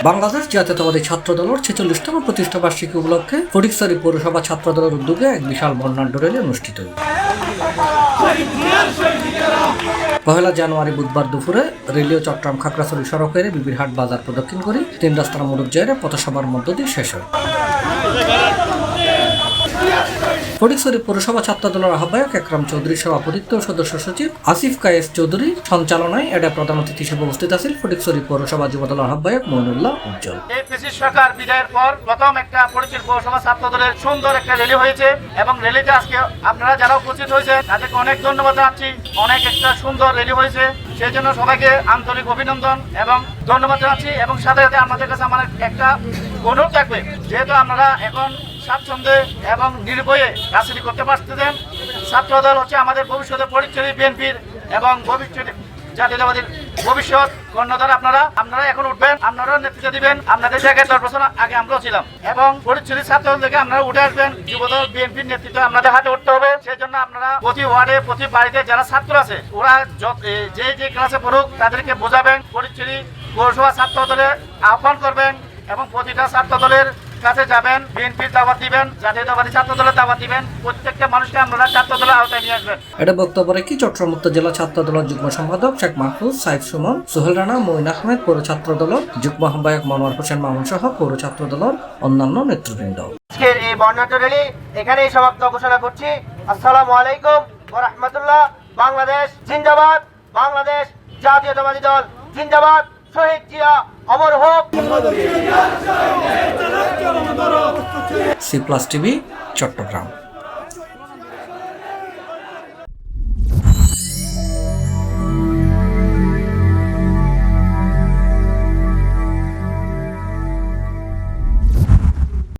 বাংলাদেশ জাতীয়তাবাদী ছাত্রদলের 46তম প্রতিষ্ঠা বার্ষিকী উপলক্ষে ফটিকছড়ি পৌরসভা ছাত্রদলের উদ্যোগে এক বিশাল বর্ণাঢ্য র্যালি অনুষ্ঠিত হয়। 1 জানুয়ারি বুধবার দুপুরে রেলীয় চট্টগ্রাম খাগড়াছড়ি সড়কের বিবিরহাট বাজার প্রদক্ষিণ করে 3 রাস্তার মোড়ক জায়গা পথসভার মধ্য দিয়ে শেষ হয়। ফটিকছড়ি পৌরসভা ছাত্রদলের আহ্বায়ক একরাম চৌধুরীর সভাপতিত্ব ও সদস্য সচিব আসিফ কায়েস চৌধুরী সঞ্চালনায় এডা প্রধান অতিথি হিসেবে উপস্থিত আছেন ফটিকছড়ি পৌরসভা যুবদলের আহ্বায়ক মইনুল্লাহ উজ্জ্বল। এই পিসি সরকার বিদায়ের পর প্রথম একটা ফটিকছড়ি পৌরসভা ছাত্রদলের সুন্দর একটা র্যালি হয়েছে এবং র্যালিতে আজকে আপনারা যারা উপস্থিত হয়েছে তাদেরকে অনেক ধন্যবাদ জানাচ্ছি। অনেক একটা সুন্দর র্যালি হয়েছে, সেই জন্য সবাইকে আন্তরিক অভিনন্দন এবং ধন্যবাদ জানাচ্ছি। এবং সাথে সাথে আমাদের কাছে আমার একটা অনুরোধ থাকবে, যেহেতু আপনারা এখন স্বাচ্ছন্দ্যে এবং নির্ভয়ে রাজনীতি করতে পারতেছেন, ছাত্রদল হচ্ছে আমাদের ভবিষ্যতে ফটিকছড়ি বিএনপির এবং ভবিষ্যতে জাতীয়তাবাদীর ভবিষ্যৎ কর্ণধার। আপনারা এখন উঠবেন, আপনারাও নেতৃত্ব দিবেন। আপনাদের জায়গায় 10 বছর আগে আমরাও ছিলাম এবং ফটিকছড়ি ছাত্রদল থেকে আপনারা উঠে আসবেন। যুবদল বিএনপির নেতৃত্ব আপনাদের হাতে উঠতে হবে। সেই জন্য আপনারা প্রতি ওয়ার্ডে প্রতি বাড়িতে যারা ছাত্র আছে ওরা যে ক্লাসে পড়ুক তাদেরকে বোঝাবেন, ফটিকছড়ি পৌরসভা ছাত্রদলে আহ্বান করবেন এবং প্রতিটা ছাত্রদলের কাছে যাবেন, বিএনপির দাওয়াত দিবেন, জাতীয়তাবাদী ছাত্রদলের দাওয়াত দিবেন। প্রত্যেকটা মানুষকে আপনারা ছাত্রদলের আওতায় নিয়ে আসবেন। এটা বক্তব্য রেখে চট্টগ্রাম উত্তর জেলা ছাত্রদলের যুগ্ম সম্পাদক শেখ মাহফুজ, সাইফ সুমন, সোহেল রানা, মঈন আহমেদ, পৌর ছাত্রদলের যুগ্ম আহ্বায়ক মনোয়ার হোসেন মামুন সহ পৌর ছাত্রদলের অন্যান্য নেতৃবৃন্দ। আজকের এই বর্ণাঢ্য র্যালি এখানেই সমাপ্ত ঘোষণা করছি। আসসালামু আলাইকুম ওয়া রাহমাতুল্লাহ। বাংলাদেশ জিন্দাবাদ, বাংলাদেশ জাতীয়তাবাদী দল জিন্দাবাদ, শহীদ জিয়া অমর হোক। C+ TV, Chittagong.